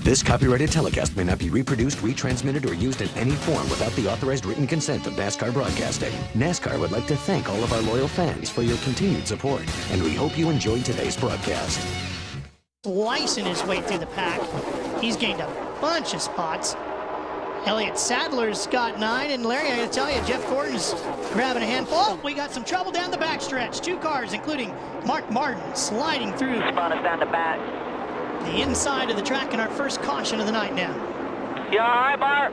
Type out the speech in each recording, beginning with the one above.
This copyrighted telecast may not be reproduced, retransmitted, or used in any form without the authorized written consent of NASCAR Broadcasting. NASCAR would like to thank all of our loyal fans for your continued support, and we hope you enjoyed today's broadcast. Slicing his way through the pack. He's gained a bunch of spots. Elliott Sadler's got 9, and Larry, I gotta tell you, Jeff Gordon's grabbing a handful. Oh, we got some trouble down the backstretch. 2 cars, including Mark Martin, sliding through Spot us down the back. the inside of the track in our first caution of the night now. You all right, Bart?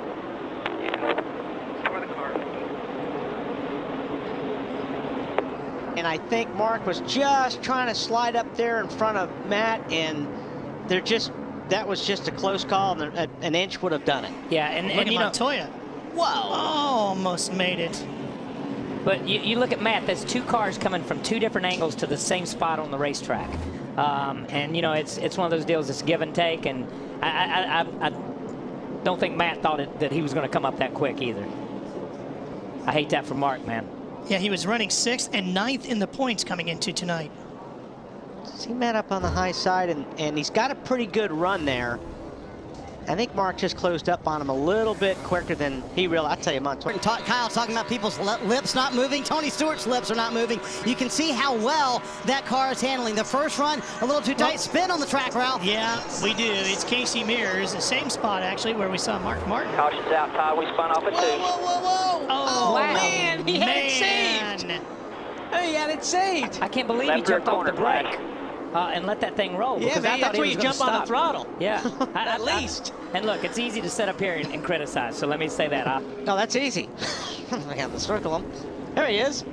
And I think Mark was just trying to slide up there in front of Matt, and that was just a close call, and an inch would have done it. Yeah, and you know, Montoya. Whoa! Oh, almost made it. But you look at Matt, there's 2 cars coming from 2 different angles to the same spot on the racetrack. And, you know, it's one of those deals that's give and take, and I don't think Matt thought that he was going to come up that quick either. I hate that for Mark, man. Yeah, he was running 6th and 9th in the points coming into tonight. See Matt up on the high side, and he's got a pretty good run there. I think Mark just closed up on him a little bit quicker than he realized. I'll tell you, Montoya. Kyle's talking about people's lips not moving. Tony Stewart's lips are not moving. You can see how well that car is handling. The first run, a little too tight spin on the track route. Yeah, we do. It's Casey Mears, the same spot, actually, where we saw Mark Martin. Caution's out, Todd. We spun off at 2. Whoa, whoa, whoa, whoa. Oh, wow. Man, he had it saved. He had it saved. I can't believe he Left rear jumped off the corner, brake and let that thing roll. Yeah, because man, I thought that's he where was you gonna jump on the stop. throttle. Yeah, At least. And look, it's easy to sit up here and criticize, so let me say that. No, that's easy. I have to circle him. There he is.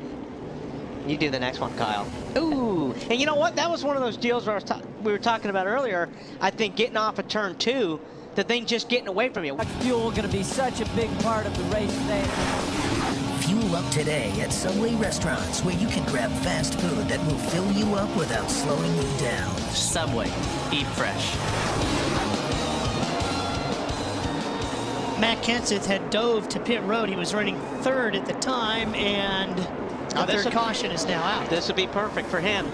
You do the next one, Kyle. Ooh. And you know what? That was one of those deals where we were talking about earlier. I think getting off of turn 2, the thing just getting away from you. Fuel going to be such a big part of the race today. Fuel up today at Subway restaurants, where you can grab fast food that will fill you up without slowing you down. Subway. Eat fresh. Matt Kenseth had dove to pit road. He was running 3rd at the time, and the third caution is now out. This would be perfect for him,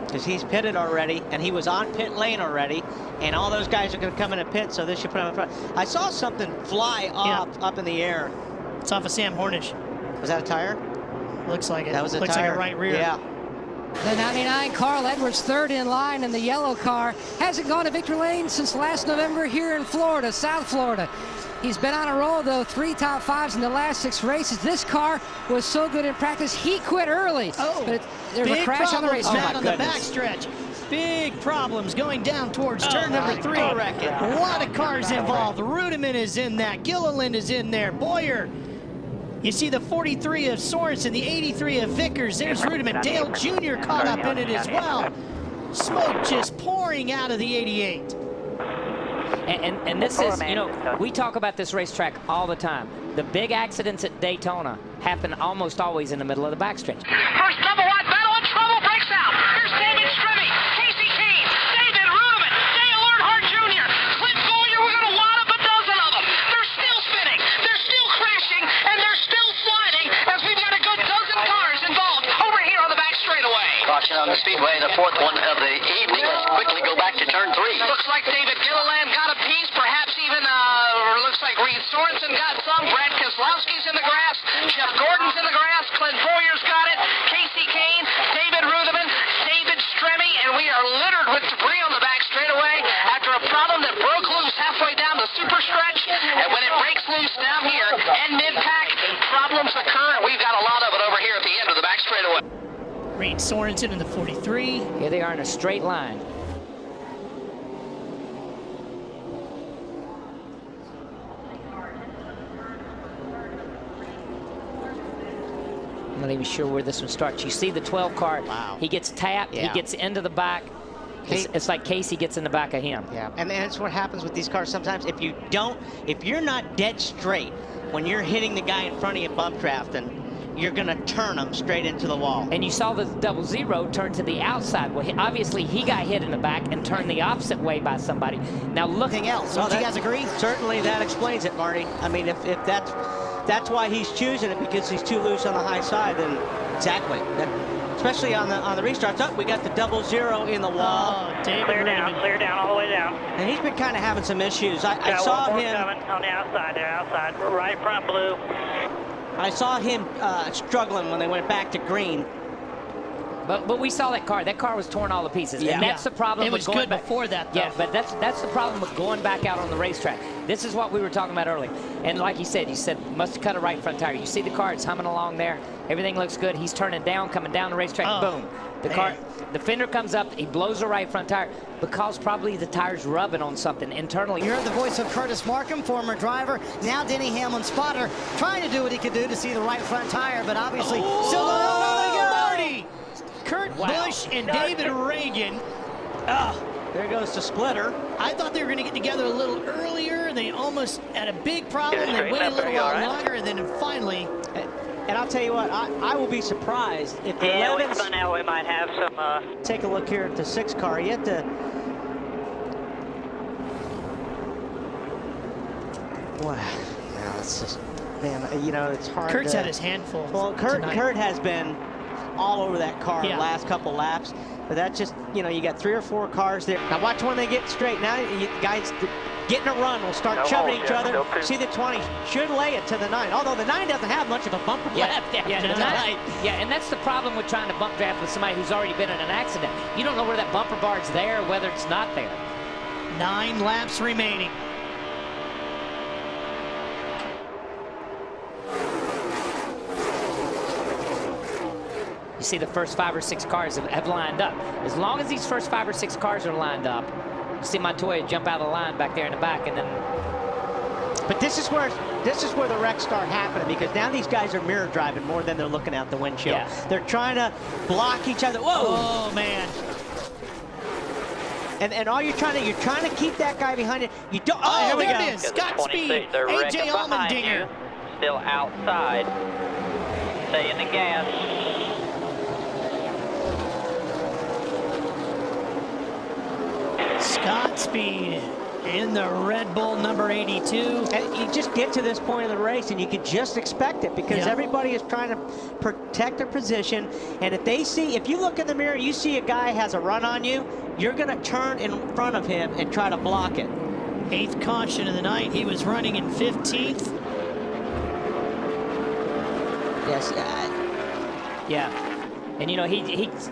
because he's pitted already, and he was on pit lane already, and all those guys are going to come in and pit, so this should put him in front. I saw something fly up in the air. It's off of Sam Hornish. Was that a tire? Looks like it. That was a Looks tire. like a right rear. Yeah. The 99 Carl Edwards, 3rd in line, and the yellow car hasn't gone to victory lane since last November here in Florida, South Florida. He's been on a roll, though, 3 top 5s in the last 6 races. This car was so good in practice, he quit early. Oh, but there's a crash on the racetrack. On the backstretch. Big problems going down towards turn number 3. A lot of cars involved. Rudiman is in that. Gilliland is in there. Boyer. You see the 43 of Sorensen, the 83 of Vickers. There's Rudiman. Dale Jr. caught up in it as well. Smoke just pouring out of the 88. And this is, you know, we talk about this racetrack all the time. The big accidents at Daytona happen almost always in the middle of the backstretch. First double wide battle and trouble breaks out. Here's David Stremme, Casey Kane, David Rudiman, Dale Earnhardt Jr., Clint Bowyer. We're going to wad up a dozen of them. They're still spinning, they're still crashing, and they're still sliding as we've got a good dozen cars involved over here on the back straightaway. Caution on the Speedway, the 4th one of the evening. Let's quickly go back to turn 3. Looks like David Gilliland got a piece, perhaps even, looks like Reed Sorensen got some. Brad Keselowski's in the grass. Jeff Gordon's in the grass. Clint Bowyer's got it. Casey Kane, David Rudiman, David Stremme, and we are littered with debris on the back straightaway after a problem that broke loose halfway down the super stretch. And when it breaks loose down here and mid-pack, problems occur, and we've got a lot of it over here at the end of the back straightaway. Reed Sorensen in the 43. Here they are in a straight line. I'm not even sure where this one starts. You see the 12 car. Wow. He gets tapped. Yeah. He gets into the back. It's like Casey gets in the back of him. Yeah, and that's what happens with these cars sometimes. If you're not dead straight when you're hitting the guy in front of you bump drafting, you're going to turn them straight into the wall. And you saw the 00 turn to the outside. Well, obviously he got hit in the back and turned the opposite way by somebody. Now look. Anything else? Don't you guys agree? Certainly that explains it, Marty. I mean, if that's why he's choosing it, because he's too loose on the high side, then exactly. Especially on the restarts. Up, we got the 00 in the wall. Oh, David Clear down all the way down. And he's been kind of having some issues. I saw him coming on the outside there, outside, right front blue. I saw him struggling when they went back to green. But we saw that car. That car was torn all to pieces. Yeah. And that's the problem It with was going good back. before that, though. Yeah, but that's the problem with going back out on the racetrack. This is what we were talking about earlier. And like you said must have cut a right front tire. You see the car, it's humming along there. Everything looks good. He's turning down, coming down the racetrack, boom. The car, the fender comes up, he blows the right front tire because probably the tire's rubbing on something internally. You heard the voice of Curtis Markham, former driver, now Denny Hamlin spotter, trying to do what he could do to see the right front tire, but obviously still don't know where to go. Marty! Kurt Busch and David Reagan. There goes the splitter. I thought they were going to get together a little earlier. They almost had a big problem. They waited a little while longer, and then finally. And I'll tell you what, I will be surprised if the 11s... we spun out, we might have some... Take a look here at the 6 car. You have to... Wow. Yeah, it's just... Man, you know, it's hard Kurt's to... had his handful. Well, Kurt has been all over that car the last couple laps. But that's just, you know, you got 3 or 4 cars there. Now watch when they get straight. Now, you guys getting a run will start shoving each other. See the 20 should lay it to the 9. Although the 9 doesn't have much of a bumper left after tonight. And that's the problem with trying to bump draft with somebody who's already been in an accident. You don't know where that bumper bar's there, whether it's not there. 9 laps remaining. You see the first 5 or 6 cars have lined up. As long as these first 5 or 6 cars are lined up, you see Montoya jump out of the line back there in the back, and then. But this is where the wrecks start happening, because now these guys are mirror driving more than they're looking out the windshield. Yeah. They're trying to block each other. Whoa! Oh man! And all you're trying to keep that guy behind it. You don't. Oh, here we there go. it is. Scott Speed, AJ Allmendinger. Still outside. Stay in the gas. Scott Speed in the Red Bull number 82. And you just get to this point of the race and you can just expect it, because everybody is trying to protect their position. And if you look in the mirror, you see a guy has a run on you, you're going to turn in front of him and try to block it. 8th caution of the night. He was running in 15th. Yes. Yeah. And, you know,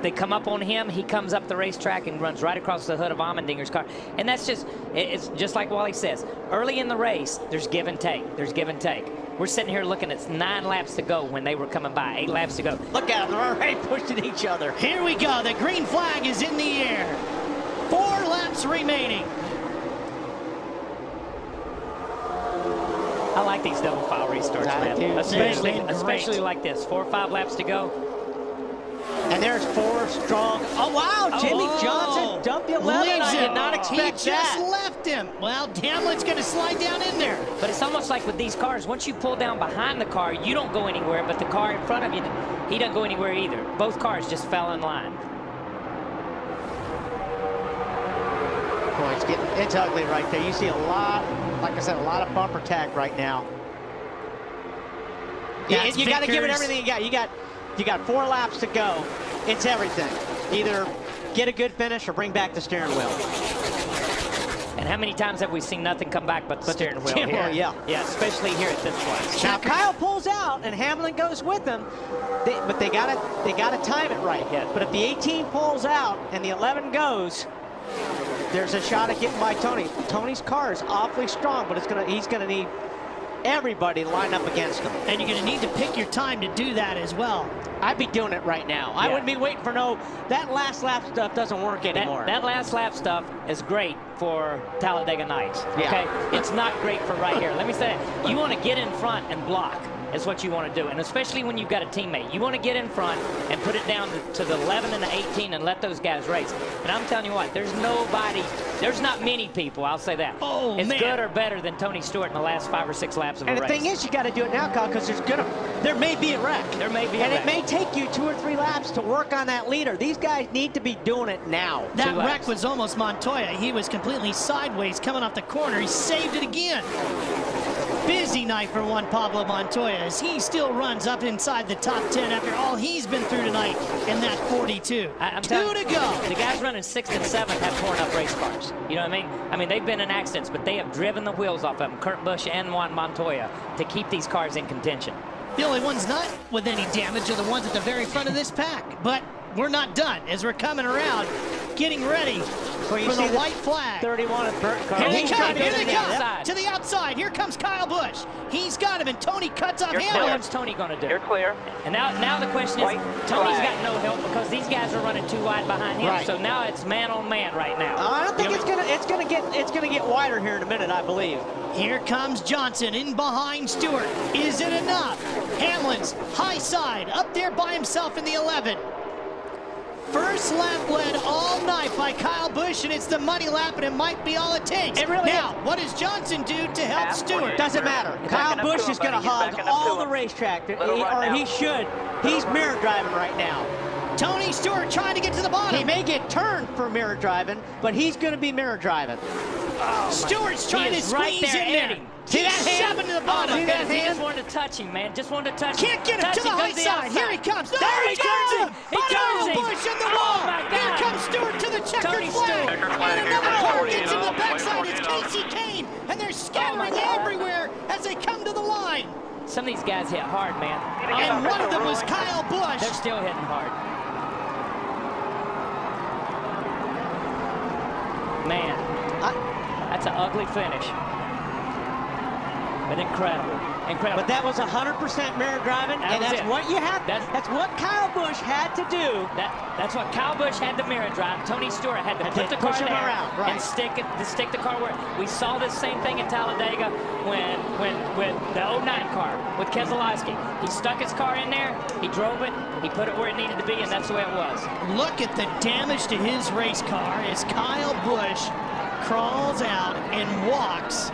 they come up on him. He comes up the racetrack and runs right across the hood of Allmendinger's car. And that's it's just like Wally says. Early in the race, there's give and take. There's give and take. We're sitting here looking at 9 laps to go when they were coming by. 8 laps to go. Look at them. They're already pushing each other. Here we go. The green flag is in the air. 4 laps remaining. I like these double file restarts, man. Especially like this. 4 or 5 laps to go. And there's 4 strong. Oh, wow. Jimmy Johnson dumped the 11. I did not expect he that. just left him. Well, Hamlin's going to slide down in there. But it's almost like with these cars, once you pull down behind the car, you don't go anywhere, but the car in front of you, he doesn't go anywhere either. Both cars just fell in line. Boy, it's ugly right there. You see a lot, like I said, a lot of bumper tag right now. You got to give it everything you got. You got 4 laps to go. It's everything. Either get a good finish or bring back the steering wheel. And how many times have we seen nothing come back but the steering wheel here? Yeah. Yeah, especially here at this place. Now Kyle pulls out and Hamlin goes with him, but they gotta time it right. Yeah. But if the 18 pulls out and the 11 goes, there's a shot at getting by Tony. Tony's car is awfully strong, but he's gonna need everybody to line up against him. And you're going to need to pick your time to do that as well. I'd be doing it right now. I wouldn't be waiting for that last lap stuff doesn't work anymore. That last lap stuff is great for Talladega Nights. Yeah. Okay? It's not great for right here. Let me say that. You want to get in front and block. Is what you want to do, and especially when you've got a teammate. You want to get in front and put it down to the 11 and the 18 and let those guys race. And I'm telling you what, there's not many people, I'll say that, as good or better than Tony Stewart in the last 5 or 6 laps of a race. And the thing is, you got to do it now, Kyle, because there may be a wreck. There may be a wreck. wreck. And it may take you 2 or 3 laps to work on that leader. These guys need to be doing it now. That wreck was almost Montoya. He was completely sideways coming off the corner. He saved it again. Busy night for Juan Pablo Montoya as he still runs up inside the top 10 after all he's been through tonight in that 42. Two to go. The guys running 6th and 7th have torn up race cars. You know what I mean? I mean, they've been in accidents, but they have driven the wheels off of them, Kurt Busch and Juan Montoya, to keep these cars in contention. The only ones not with any damage are the ones at the very front of this pack. But we're not done as we're coming around, getting ready for the white flag. 31 of Burt Carr. Here they come, here they come. To the outside, here comes Kyle Busch. He's got him, and Tony cuts off Hamlin. What's Tony going to do? You're clear. And now the question is, Tony's got no help because these guys are running too wide behind him. Right. So now it's man on man right now. I don't think it's gonna get wider here in a minute, I believe. Here comes Johnson in behind Stewart. Is it enough? Hamlin's high side up there by himself in the 11. First lap led all night by Kyle Busch, and it's the money lap, and it might be all it takes. It really now, what does Johnson do to help Stewart? Doesn't matter. Kyle Busch is going to hog all the racetrack, or he should. He's mirror driving right now. Tony Stewart trying to get to the bottom. He may get turned for mirror driving, but he's going to be mirror driving. Stewart's trying to squeeze in there. See that hand? Shoving to the bottom. See that He hand? just wanted to touch him, man. Just wanted to touch him. Can't get him to the high side. Here he comes. No, There he turns goes. him. He turns him. Busch in the Oh, wall. my Here God. comes Stewart to the checkered Tony flag. Stewart. And another car gets in the backside. It's Casey Kane. And they're scattering everywhere as they come to the line. Some of these guys hit hard, man. And one of them was Kyle Busch. They're still hitting hard. Man, that's an ugly finish. But incredible. Incredible. But that was 100% mirror driving, and that's what you have. That's what Kyle Busch had to do. That's what Kyle Busch had to mirror drive. Tony Stewart had to put the car there and stick the car where. We saw this same thing in Talladega when with the 09 car with Keselowski. He stuck his car in there, he drove it, he put it where it needed to be, and that's the way it was. Look at the damage to his race car as Kyle Busch crawls out and walks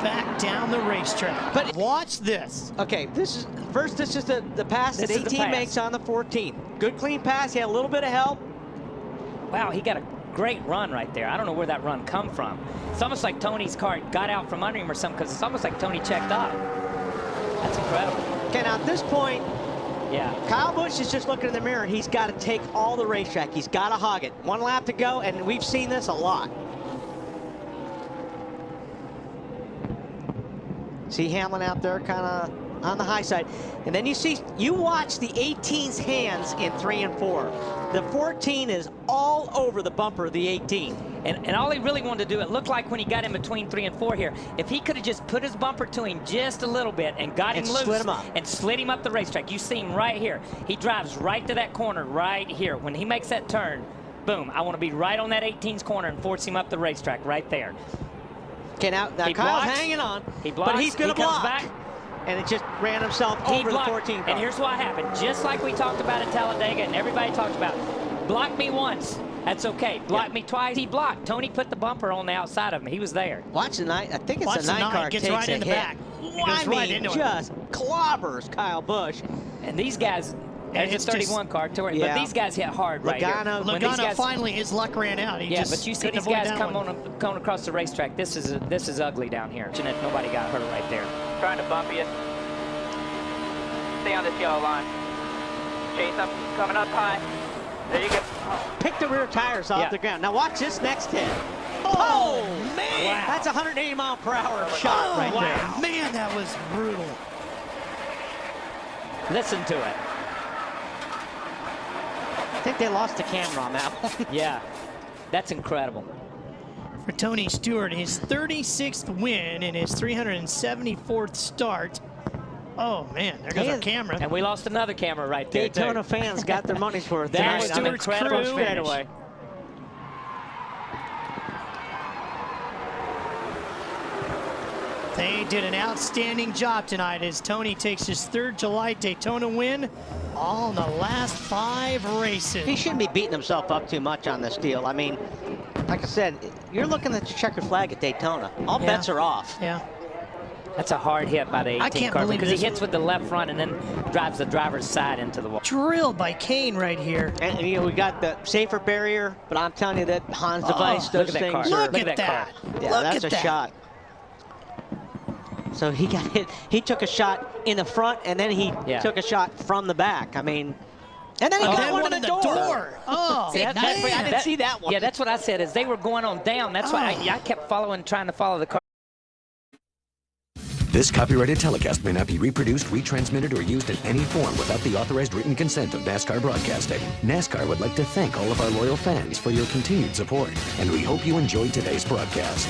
back down the racetrack. But watch this. Okay, this is the pass that 18 makes on the 14th. Good clean pass. He had a little bit of help. Wow, he got a great run right there. I don't know where that run come from. It's almost like Tony's car got out from under him or something, because it's almost like Tony checked out. That's incredible. Okay, now at this point, yeah, Kyle Busch is just looking in the mirror. He's got to take all the racetrack. He's got to hog it. One lap to go, and we've seen this a lot. See Hamlin out there kind of on the high side. And then you watch the 18's hands in 3 and 4. The 14 is all over the bumper of the 18. And all he really wanted to do, it looked like when he got in between 3 and 4 here, if he could have just put his bumper to him just a little bit and got him loose and slid him up the racetrack. You see him right here. He drives right to that corner right here. When he makes that turn, boom, I want to be right on that 18's corner and force him up the racetrack right there. Okay, now Kyle's hanging on, but he's going to block. Back, and it just ran himself over the 14 car. And here's what happened. Just like we talked about in Talladega and everybody talked about, block me once, that's okay. Block me twice, he blocked. Tony put the bumper on the outside of him. He was there. Watch the 9, I think it's the 9 car gets takes right in the hit. back. I mean, just clobbers Kyle Busch. And these guys, there's a 31 car, but these guys hit hard right here. Logano finally, his luck ran out. But you see these guys coming across the racetrack. This is ugly down here. Nobody got hurt right there. Trying to bump you. Stay on this yellow line. Chase up, coming up high. There you go. Pick the rear tires off the ground. Now watch this next hit. Oh, man! Wow. That's 180 mile per hour shot right there. Man, that was brutal. Listen to it. I think they lost the camera on that one. Yeah, that's incredible. For Tony Stewart, his 36th win in his 374th start. Oh, man, there goes our camera. And we lost another camera right there, Daytona fans got their money's worth. That was an incredible straightaway. They did an outstanding job tonight as Tony takes his 3rd July Daytona win all in the last 5 races. He shouldn't be beating himself up too much on this deal. I mean, like I said, you're looking at the checkered flag at Daytona. All bets are off. Yeah. That's a hard hit by the 18 car because he hits with the left front and then drives the driver's side into the wall. Drilled by Kane right here. And you know, we got the safer barrier, but I'm telling you that Hans device, those things. Look at that. Yeah, that's a shot. So he got hit. He took a shot in the front, and then he took a shot from the back. I mean, and then he got one in the door. Oh, See, I didn't see that one. Yeah, that's what I said, is they were going on down. That's why I kept trying to follow the car. This copyrighted telecast may not be reproduced, retransmitted, or used in any form without the authorized written consent of NASCAR Broadcasting. NASCAR would like to thank all of our loyal fans for your continued support, and we hope you enjoyed today's broadcast.